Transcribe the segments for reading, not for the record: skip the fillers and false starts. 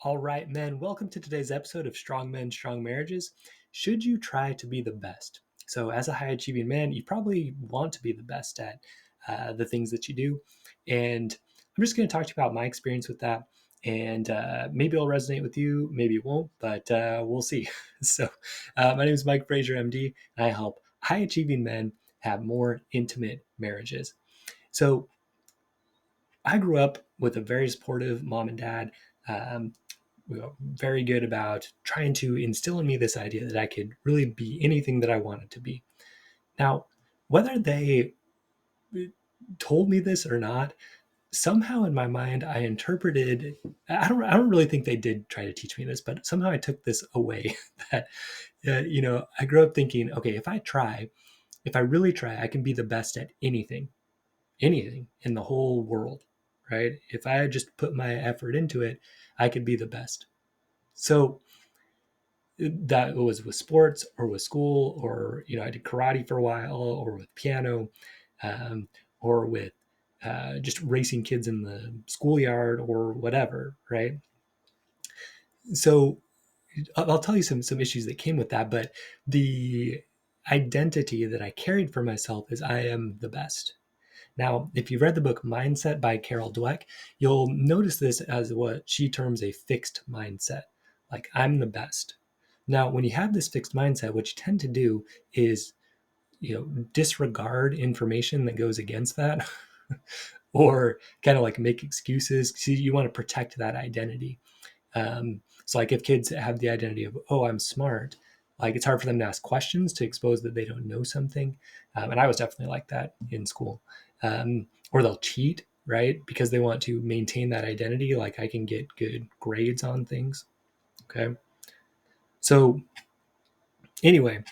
All right, men, welcome to today's episode of Strong Men, Strong Marriages. Should you try to be the best? So, as a high achieving man, you probably want to be the best at the things that you do. And I'm just going to talk to you about my experience with that. And maybe it'll resonate with you, maybe it won't, but we'll see. My name is Mike Frazier, MD, and I help high achieving men have more intimate marriages. So, I grew up with a very supportive mom and dad. Um, we were very good about trying to instill in me this idea that I could really be anything that I wanted to be. Now, whether they told me this or not, somehow in my mind I interpreted I don't really think they did try to teach me this, but somehow I took this away that I grew up thinking, okay, if I really try, I can be the best at anything in the whole world, right? If I just put my effort into it, I could be the best. So that was with sports or with school, or I did karate for a while, or with piano, um, or with just racing kids in the schoolyard or whatever, right? So I'll tell you some issues that came with that, but the identity that I carried for myself is I am the best. Now, if you've read the book Mindset by Carol Dweck, you'll notice this as what she terms a fixed mindset. Like, I'm the best. Now, when you have this fixed mindset, what you tend to do is, disregard information that goes against that or kind of like make excuses. So you want to protect that identity. So like if kids have the identity of, oh, I'm smart, like it's hard for them to ask questions to expose that they don't know something. And I was definitely like that in school. Or they'll cheat, right? Because they want to maintain that identity. Like I can get good grades on things. Okay. So anyway,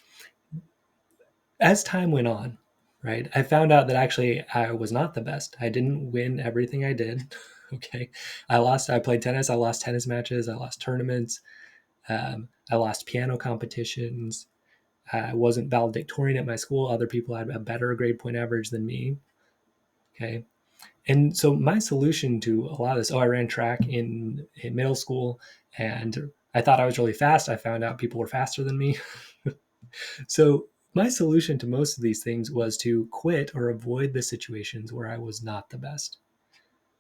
as time went on, right, I found out that actually I was not the best. I didn't win everything I did. Okay. I played tennis. I lost tennis matches. I lost tournaments. I lost piano competitions. I wasn't valedictorian at my school. Other people had a better grade point average than me. Okay. And so my solution to a lot of this, I ran track in middle school and I thought I was really fast. I found out people were faster than me. So my solution to most of these things was to quit or avoid the situations where I was not the best,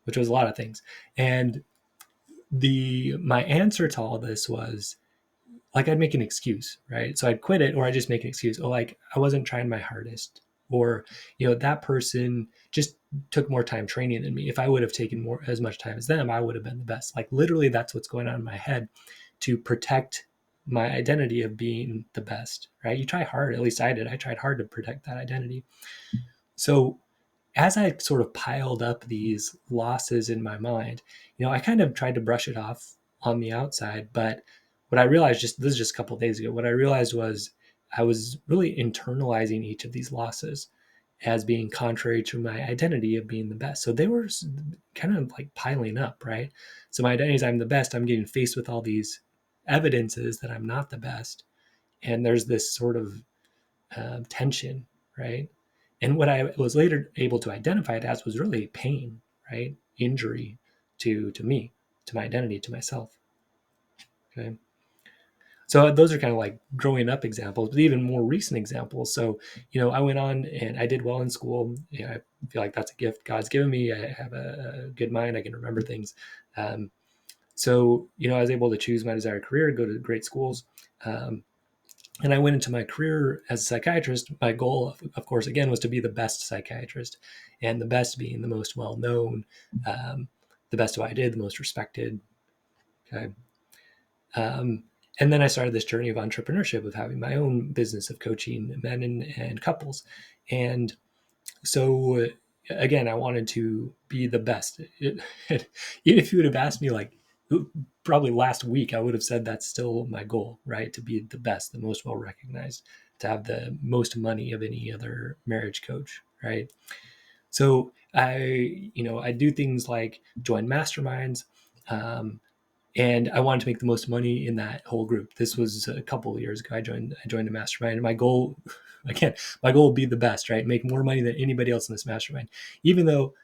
which was a lot of things. And my answer to all this was, like, I'd make an excuse, right? So I'd quit it, or I'd just make an excuse. Oh, like I wasn't trying my hardest, or that person just took more time training than me. If I would have taken as much time as them, I would have been the best. Like literally, that's what's going on in my head to protect my identity of being the best, right? You try hard. At least I did. I tried hard to protect that identity. So as I sort of piled up these losses in my mind, I kind of tried to brush it off on the outside. But what I realized, this is just a couple of days ago, what I realized was I was really internalizing each of these losses as being contrary to my identity of being the best. So they were kind of like piling up, right? So my identity is I'm the best. I'm getting faced with all these evidences that I'm not the best. And there's this sort of tension, right? And what I was later able to identify it as was really pain, right? Injury to me, to my identity, to myself. Okay. So those are kind of like growing up examples, but even more recent examples. So, I went on and I did well in school. I feel like that's a gift God's given me. I have a good mind. I can remember things. So, I was able to choose my desired career, go to great schools. And I went into my career as a psychiatrist. My goal, of course, again, was to be the best psychiatrist, and the best being the most well known, the best of what I did, the most respected. Okay. Um, and then I started this journey of entrepreneurship, of having my own business of coaching men and couples. And so, again, I wanted to be the best. Even if you would have asked me, like, probably last week, I would have said that's still my goal, right? To be the best, the most well recognized, to have the most money of any other marriage coach, right? So I do things like join masterminds, and I wanted to make the most money in that whole group. This was a couple of years ago. I joined a mastermind, and my goal, again, my goal would be the best, right? Make more money than anybody else in this mastermind. Even though,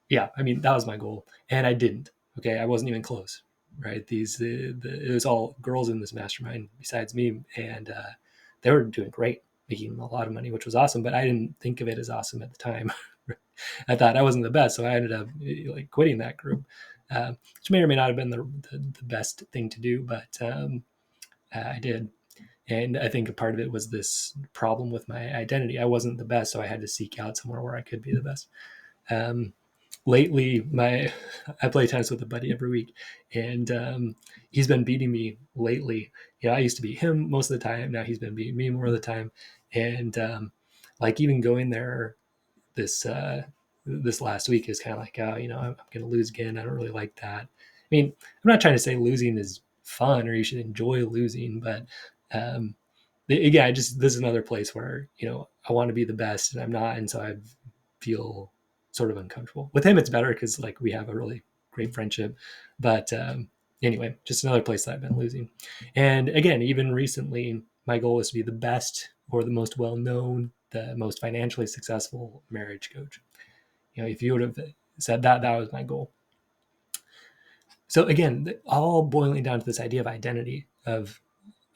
yeah, I mean that was my goal, and I didn't. Okay, I wasn't even close. right? It was all girls in this mastermind besides me, and they were doing great, making a lot of money, which was awesome. But I didn't think of it as awesome at the time. I thought I wasn't the best, so I ended up like quitting that group, which may or may not have been the best thing to do, but I did. And I think a part of it was this problem with my identity. I wasn't the best, so I had to seek out somewhere where I could be the best. Um, Lately, I play tennis with a buddy every week, and he's been beating me lately. I used to beat him most of the time. Now he's been beating me more of the time, and like even going there this this last week is kind of like, oh, I'm going to lose again. I don't really like that. I mean, I'm not trying to say losing is fun or you should enjoy losing, but um, again, this is another place where I want to be the best and I'm not, and so I feel sort of uncomfortable. With him, it's better because like we have a really great friendship, but anyway, just another place that I've been losing. And again, even recently, my goal was to be the best or the most well known, the most financially successful marriage coach. If you would have said that, that was my goal. So again, all boiling down to this idea of identity of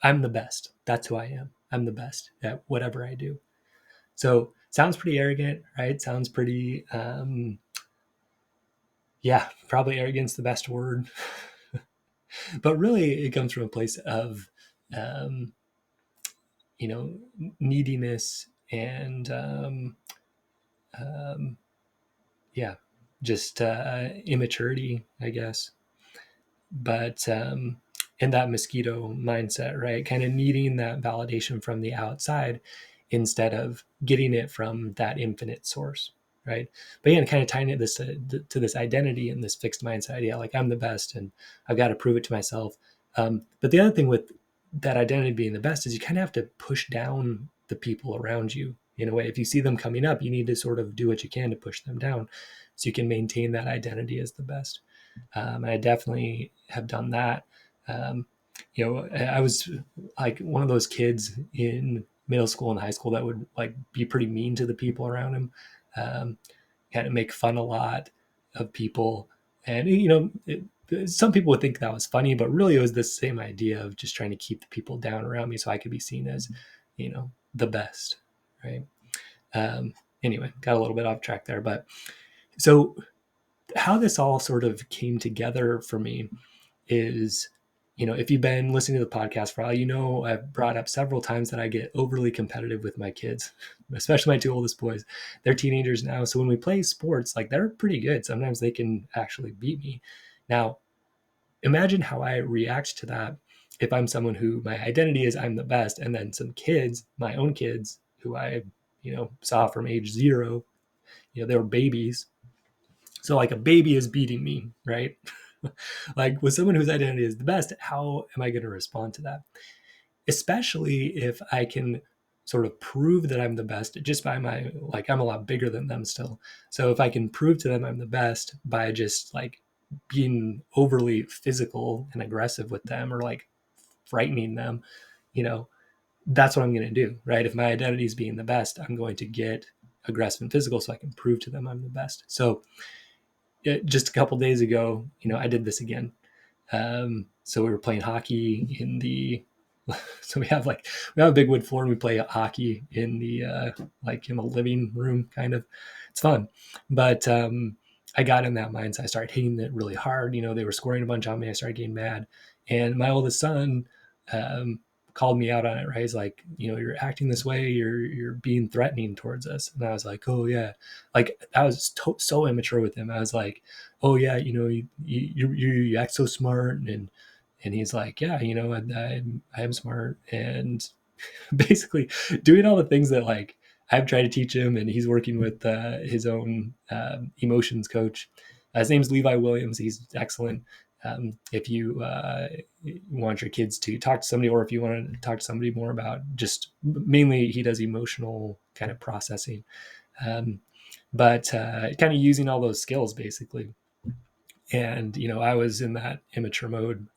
I'm the best. That's who I am. I'm the best at whatever I do. So sounds pretty arrogant, right? Sounds pretty, yeah, probably arrogant's the best word. But really, it comes from a place of, um, neediness and, um, yeah, just immaturity, I guess. But in that mosquito mindset, right? Kind of needing that validation from the outside instead of getting it from that infinite source, right? But again, kind of tying it to this identity and this fixed mindset idea, like I'm the best and I've got to prove it to myself. But the other thing with that identity being the best is you kind of have to push down the people around you in a way. If you see them coming up, you need to sort of do what you can to push them down so you can maintain that identity as the best. And I definitely have done that. Um, I was like one of those kids in middle school and high school that would like be pretty mean to the people around him, kind of make fun a lot of people. And, some people would think that was funny, but really it was the same idea of just trying to keep the people down around me so I could be seen as, the best. Right. Um, anyway, got a little bit off track there, but so how this all sort of came together for me is, if you've been listening to the podcast for a while, I've brought up several times that I get overly competitive with my kids, especially my two oldest boys. They're teenagers now. So when we play sports, like they're pretty good. Sometimes they can actually beat me. Now, imagine how I react to that if I'm someone who my identity is I'm the best, and then some kids, my own kids, who I, saw from age 0, they were babies. So like a baby is beating me, right? Like with someone whose identity is the best, how am I going to respond to that? Especially if I can sort of prove that I'm the best just by I'm a lot bigger than them still. So if I can prove to them I'm the best by just like being overly physical and aggressive with them or like frightening them, you know, that's what I'm going to do, right? If my identity is being the best, I'm going to get aggressive and physical so I can prove to them I'm the best. So just a couple days ago, I did this again. So we were playing hockey in the, so we have a big wood floor and we play hockey in the, in the living room kind of. It's fun. But I got in that mindset. I started hitting it really hard. They were scoring a bunch on me. I started getting mad. And my oldest son, called me out on it, right? He's like, you're acting this way, you're being threatening towards us. And I was like, oh yeah. Like I was so immature with him. I was like, oh yeah, you act so smart. And he's like, yeah, I am smart. And basically doing all the things that like I've tried to teach him, and he's working with his own emotions coach. His name's Levi Williams. He's excellent. If you want your kids to talk to somebody, or if you want to talk to somebody more about just mainly he does emotional kind of processing, but kind of using all those skills basically. And I was in that immature mode.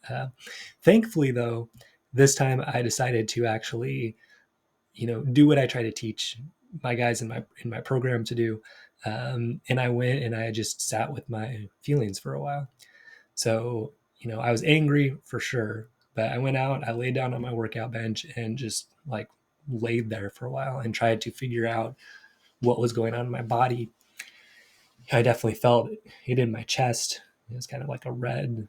Thankfully though, this time I decided to actually do what I try to teach my guys in my program to do. And I went and I just sat with my feelings for a while. So I was angry for sure, but I went out, I laid down on my workout bench and just like laid there for a while and tried to figure out what was going on in my body. I definitely felt it in my chest. It was kind of like a red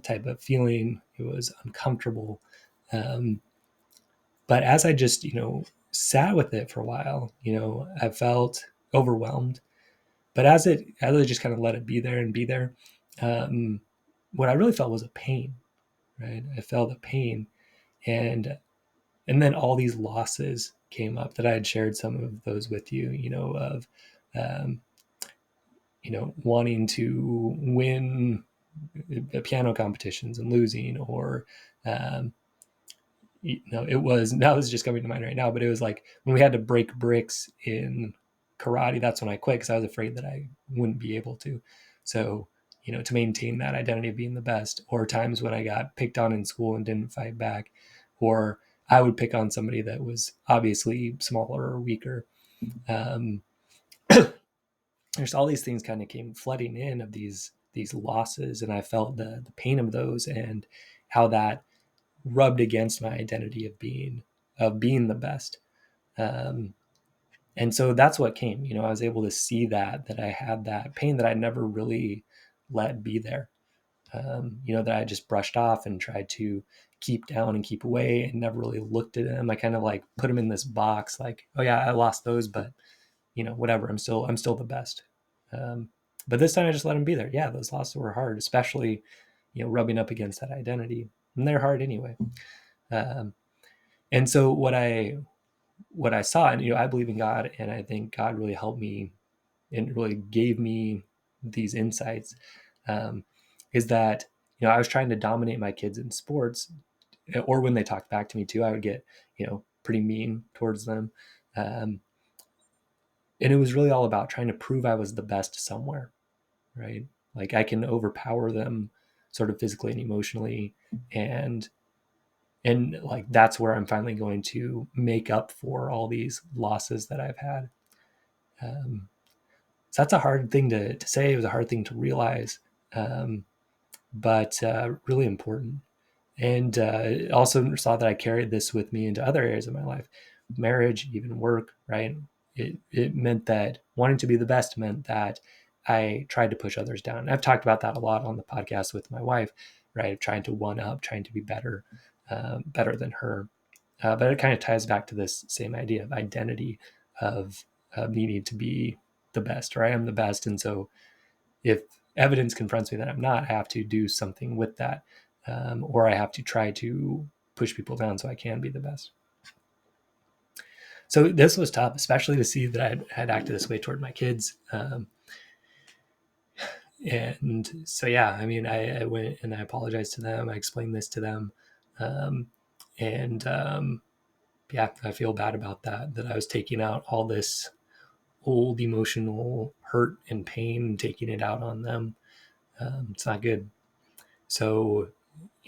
type of feeling. It was uncomfortable. Um, but as I just, sat with it for a while, I felt overwhelmed. But as I just kind of let it be there and be there, um, what I really felt was a pain, right? I felt a pain, and then all these losses came up that I had shared some of those with you, of um, wanting to win piano competitions and losing, or um, it was, now this is just coming to mind right now, but it was like when we had to break bricks in karate, that's when I quit because I was afraid that I wouldn't be able to. So, to maintain that identity of being the best, or times when I got picked on in school and didn't fight back, or I would pick on somebody that was obviously smaller or weaker. Um, there's all these things kind of came flooding in of these losses, and I felt the pain of those and how that rubbed against my identity of being the best. Um, and so that's what came. I was able to see that I had that pain that I never really let be there. That I just brushed off and tried to keep down and keep away and never really looked at them. I kind of like put them in this box, like, oh yeah, I lost those, but whatever. I'm still the best. Um, but this time I just let them be there. Yeah, those losses were hard, especially rubbing up against that identity, and they're hard anyway. Um, and so what I saw, and I believe in God, and I think God really helped me and really gave me these insights, um, is that I was trying to dominate my kids in sports, or when they talked back to me too, I would get pretty mean towards them, um, and it was really all about trying to prove I was the best somewhere, right? Like I can overpower them, sort of physically and emotionally, and like that's where I'm finally going to make up for all these losses that I've had. So that's a hard thing to say. It was a hard thing to realize, um, but really important. And also saw that I carried this with me into other areas of my life, marriage, even work, right? It meant that wanting to be the best meant that I tried to push others down. I've talked about that a lot on the podcast with my wife, right? Trying to one up, trying to be better, better than her. But it kind of ties back to this same idea of identity, of needing to be the best, or I am the best. And so if evidence confronts me that I'm not, I have to do something with that, or I have to try to push people down so I can be the best. So this was tough, especially to see that I had acted this way toward my kids. And so, yeah, I mean, I went and I apologized to them. I explained this to them. Um, and yeah, I feel bad about that I was taking out all this old emotional hurt and pain and taking it out on them. It's not good. So,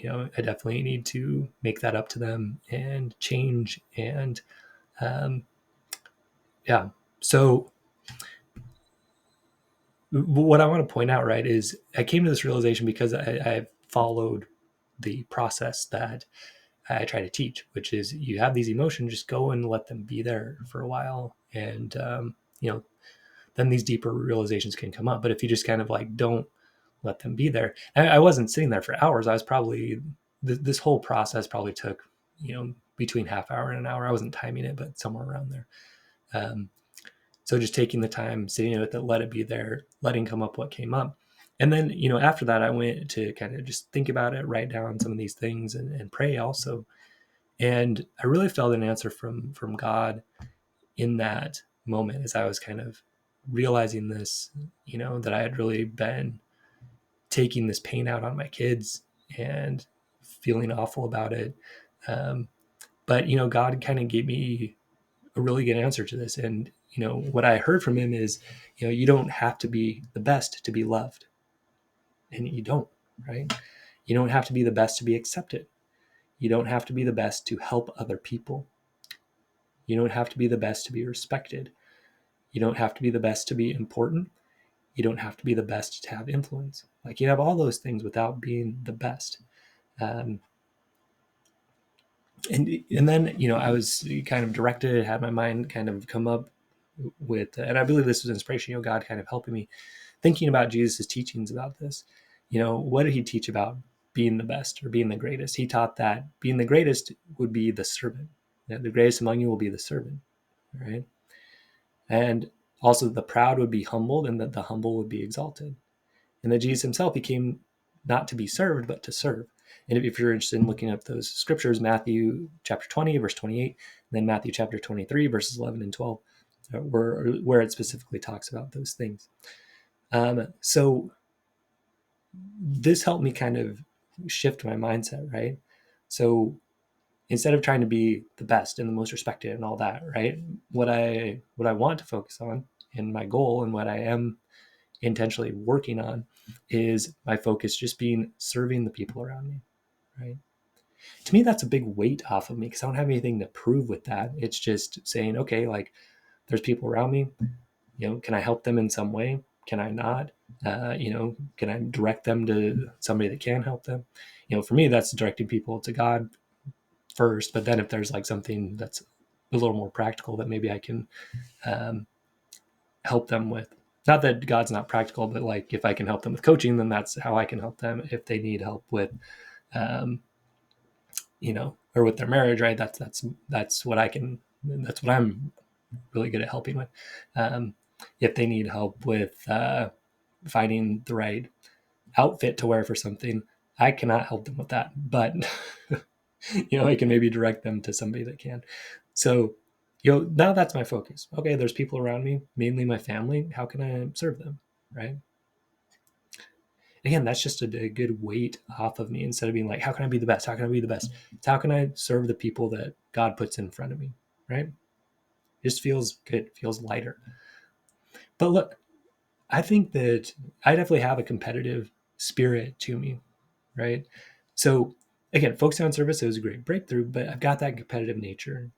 I definitely need to make that up to them and change. And yeah, so what I want to point out, right, is I came to this realization because I followed the process that I try to teach, which is you have these emotions, just go and let them be there for a while. And, then these deeper realizations can come up. But if you just kind of like don't let them be there, I wasn't sitting there for hours. I was probably, this whole process probably took, between half hour and an hour. I wasn't timing it, but somewhere around there. Um, so just taking the time, sitting with it, let it be there, letting come up what came up. And then, after that, I went to kind of just think about it, write down some of these things and pray also. And I really felt an answer from God in that moment as I was kind of realizing this, that I had really been taking this pain out on my kids and feeling awful about it. But, God kind of gave me a really good answer to this. And, what I heard from him is, you don't have to be the best to be loved. And you don't, right? You don't have to be the best to be accepted. You don't have to be the best to help other people. You don't have to be the best to be respected. You don't have to be the best to be important. You don't have to be the best to have influence. Like, you have all those things without being the best. Um, and then, I was kind of directed, had my mind kind of come up with, and I believe this was inspiration, God kind of helping me thinking about Jesus's teachings about this. What did he teach about being the best or being the greatest? He taught that being the greatest would be the servant. The greatest among you will be the servant, right? And also the proud would be humbled, and that the humble would be exalted. And that Jesus himself, he came not to be served, but to serve. And if you're interested in looking up those scriptures, Matthew chapter 20, verse 28, and then Matthew chapter 23, verses 11 and 12, where it specifically talks about those things. So this helped me kind of shift my mindset, right? So instead of trying to be the best and the most respected and all that, right? What I want to focus on, and my goal, and what I am intentionally working on, is my focus just being serving the people around me, right? To me, that's a big weight off of me, because I don't have anything to prove with that. It's just saying, okay, like, there's people around me, can I help them in some way? Can I not? Can I direct them to somebody that can help them? For me, that's directing people to God first. But then if there's like something that's a little more practical that maybe I can help them with, not that God's not practical, but like if I can help them with coaching, then that's how I can help them. If they need help with, or with their marriage, right? That's what I can. That's what I'm really good at helping with. If they need help with finding the right outfit to wear for something, I cannot help them with that, but I can maybe direct them to somebody that can. So, now that's my focus. Okay, there's people around me, mainly my family. How can I serve them, right? Again, that's just a good weight off of me, instead of being like, how can I be the best? How can I be the best? It's how can I serve the people that God puts in front of me, right? It just feels good, feels lighter. But look, I think that I definitely have a competitive spirit to me, right? So again, focusing on service, it was a great breakthrough, but I've got that competitive nature.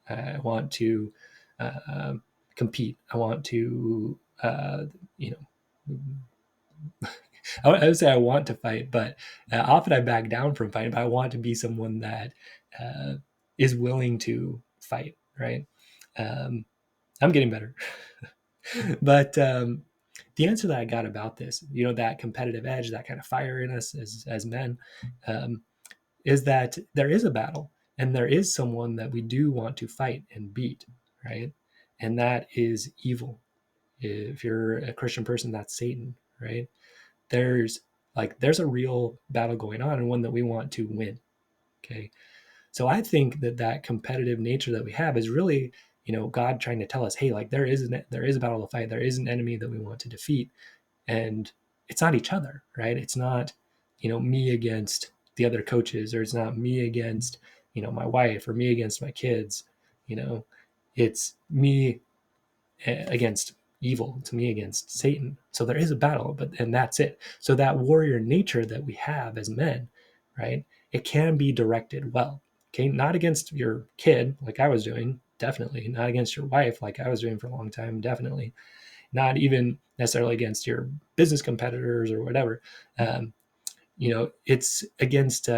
I want to compete. I want to, I would say I want to fight, but often I back down from fighting. But I want to be someone that is willing to fight, right? I'm getting better. But the answer that I got about this, that competitive edge, that kind of fire in us as men, is that there is a battle, and there is someone that we do want to fight and beat, right? And that is evil. If you're a Christian person, that's Satan, right? There's a real battle going on, and one that we want to win. Okay. So I think that competitive nature that we have is really, God trying to tell us, hey, like, there is a battle to fight. There is an enemy that we want to defeat. And it's not each other, right? It's not, me against the other coaches, or it's not me against, my wife, or me against my kids. It's me against evil, to me against Satan. So there is a battle, and that's it. So that warrior nature that we have as men, right? It can be directed well. Okay, not against your kid like I was doing, definitely. Not against your wife like I was doing for a long time, definitely. Not even necessarily against your business competitors or whatever. It's against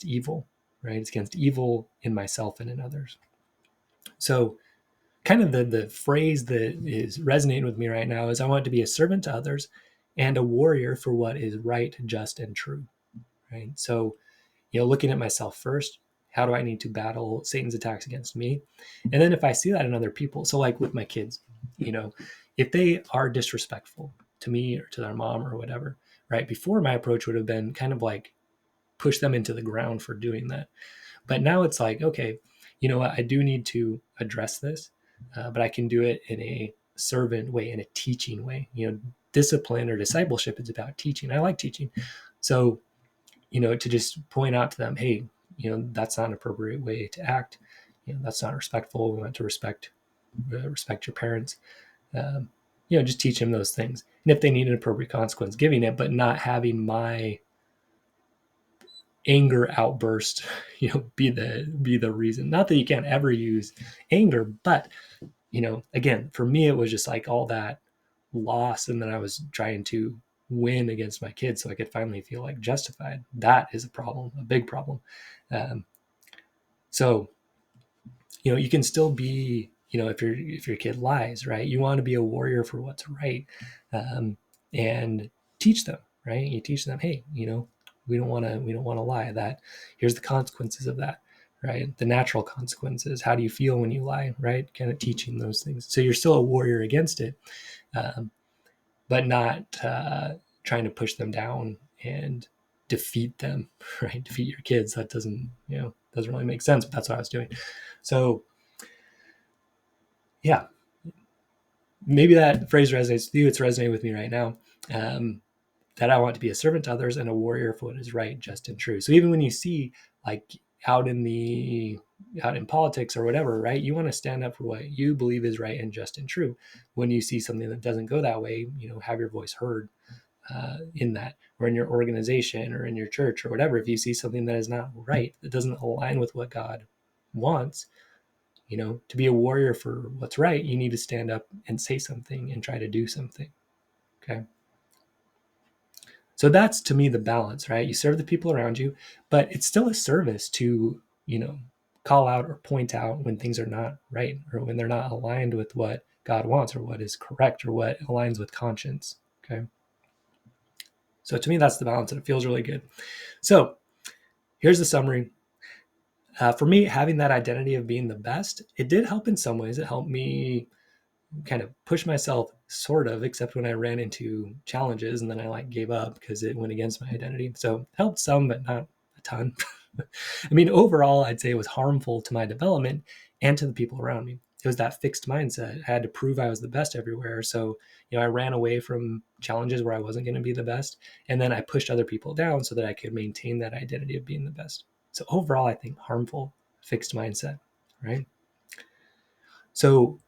evil, right? It's against evil in myself and in others. So kind of the phrase that is resonating with me right now is, I want to be a servant to others and a warrior for what is right, just, and true, right? So, looking at myself first, how do I need to battle Satan's attacks against me? And then if I see that in other people, so like with my kids, if they are disrespectful to me or to their mom or whatever, right? Before, my approach would have been kind of like push them into the ground for doing that. But now it's like, okay, you know what? I do need to address this, but I can do it in a servant way, in a teaching way. Discipline or discipleship is about teaching. I like teaching. So, to just point out to them, hey, that's not an appropriate way to act. That's not respectful. We want to respect your parents. Just teach them those things. And if they need an appropriate consequence, giving it, but not having my anger outburst, be the reason. Not that you can't ever use anger, but again, for me, it was just like all that loss and then I was trying to win against my kids so I could finally feel like justified. That is a problem, a big problem. So, you can still be, if your kid lies, right, you want to be a warrior for what's right, and teach them, right? You teach them, hey, we don't want to lie. That here's the consequences of that, right? The natural consequences. How do you feel when you lie, right? Kind of teaching those things. So you're still a warrior against it, but not trying to push them down and defeat them, right? Defeat your kids. That doesn't really make sense, but that's what I was doing. So yeah, maybe that phrase resonates with you. It's resonating with me right now. That I want to be a servant to others and a warrior for what is right, just, and true. So even when you see, like, out in politics or whatever, right, you want to stand up for what you believe is right and just and true. When you see something that doesn't go that way, have your voice heard in that, or in your organization or in your church or whatever. If you see something that is not right, that doesn't align with what God wants, to be a warrior for what's right, you need to stand up and say something and try to do something. Okay. So that's, to me, the balance, right? You serve the people around you, but it's still a service to, call out or point out when things are not right or when they're not aligned with what God wants or what is correct or what aligns with conscience. Okay. So to me, that's the balance, and it feels really good. So here's the summary. For me, having that identity of being the best, it did help in some ways. It helped me kind of push myself, sort of, except when I ran into challenges and then I gave up because it went against my identity. So helped some, but not a ton. I mean, overall, I'd say it was harmful to my development and to the people around me. It was that fixed mindset. I had to prove I was the best everywhere. So, I ran away from challenges where I wasn't going to be the best. And then I pushed other people down so that I could maintain that identity of being the best. So overall, I think harmful, fixed mindset, right? So,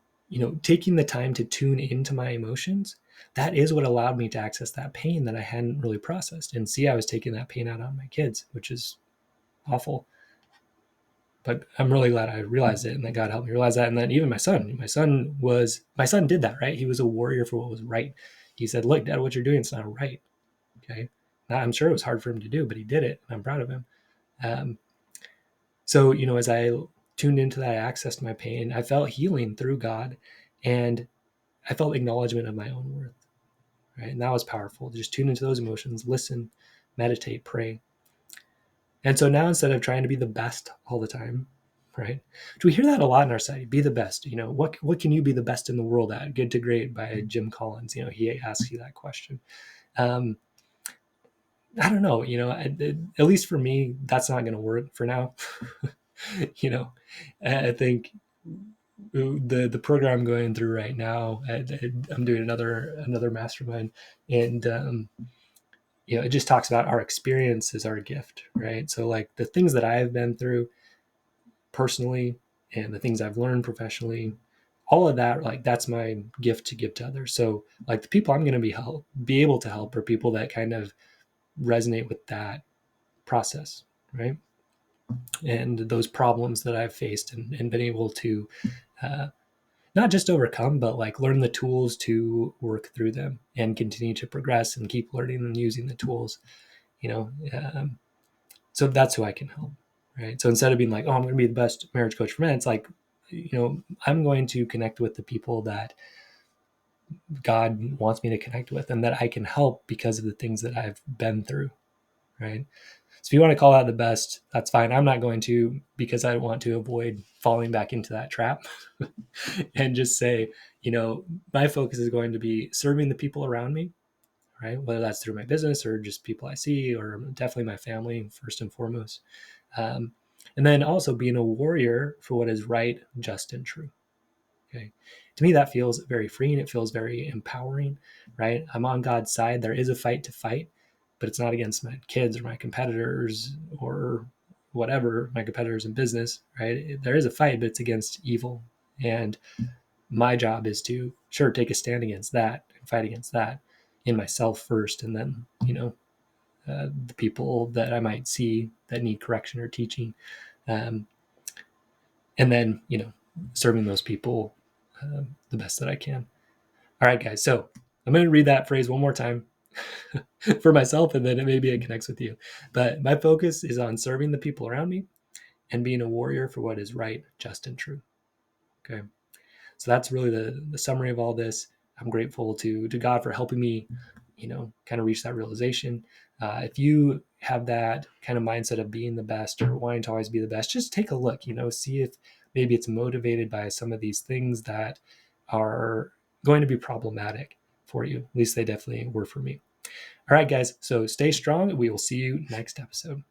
taking the time to tune into my emotions, that is what allowed me to access that pain that I hadn't really processed and see I was taking that pain out on my kids, which is awful. But I'm really glad I realized it and that God helped me realize that. And then even my son did that, right? He was a warrior for what was right. He said, look, Dad, what you're doing is not right. Okay. Now, I'm sure it was hard for him to do, but he did it. And I'm proud of him. So, as I tuned into that, I accessed my pain. I felt healing through God, and I felt acknowledgement of my own worth, right? And that was powerful. Just tune into those emotions, listen, meditate, pray. And so now, instead of trying to be the best all the time, right? Do we hear that a lot in our society? Be the best. What can you be the best in the world at? Good to Great by Jim Collins. He asks you that question. I don't know. At least for me, that's not going to work for now. I think the program I'm going through right now, I'm doing another mastermind, and it just talks about our experience is our gift, right? So like the things that I've been through personally and the things I've learned professionally, all of that, like that's my gift to give to others. So like the people I'm going to be able to help are people that kind of resonate with that process, right? And those problems that I've faced and been able to not just overcome, but learn the tools to work through them and continue to progress and keep learning and using the tools, so that's who I can help, right? So instead of being like, oh, I'm going to be the best marriage coach for men, it's like, I'm going to connect with the people that God wants me to connect with and that I can help because of the things that I've been through, right? So if you want to call that the best, that's fine. I'm not going to, because I want to avoid falling back into that trap and just say, my focus is going to be serving the people around me, right? Whether that's through my business or just people I see, or definitely my family first and foremost. And then also being a warrior for what is right, just, and true. Okay. To me, that feels very freeing. It feels very empowering, right? I'm on God's side. There is a fight to fight, but it's not against my kids or my competitors or whatever, my competitors in business, right? There is a fight, but it's against evil. And my job is to, sure, take a stand against that and fight against that in myself first. And then, the people that I might see that need correction or teaching. And then, serving those people the best that I can. All right, guys. So I'm going to read that phrase one more time for myself, and then maybe it connects with you. But my focus is on serving the people around me and being a warrior for what is right, just, and true. Okay. So that's really the summary of all this. I'm grateful to God for helping me, kind of reach that realization. If you have that kind of mindset of being the best or wanting to always be the best, just take a look, see if maybe it's motivated by some of these things that are going to be problematic for you. At least they definitely were for me. All right, guys. So stay strong. We will see you next episode.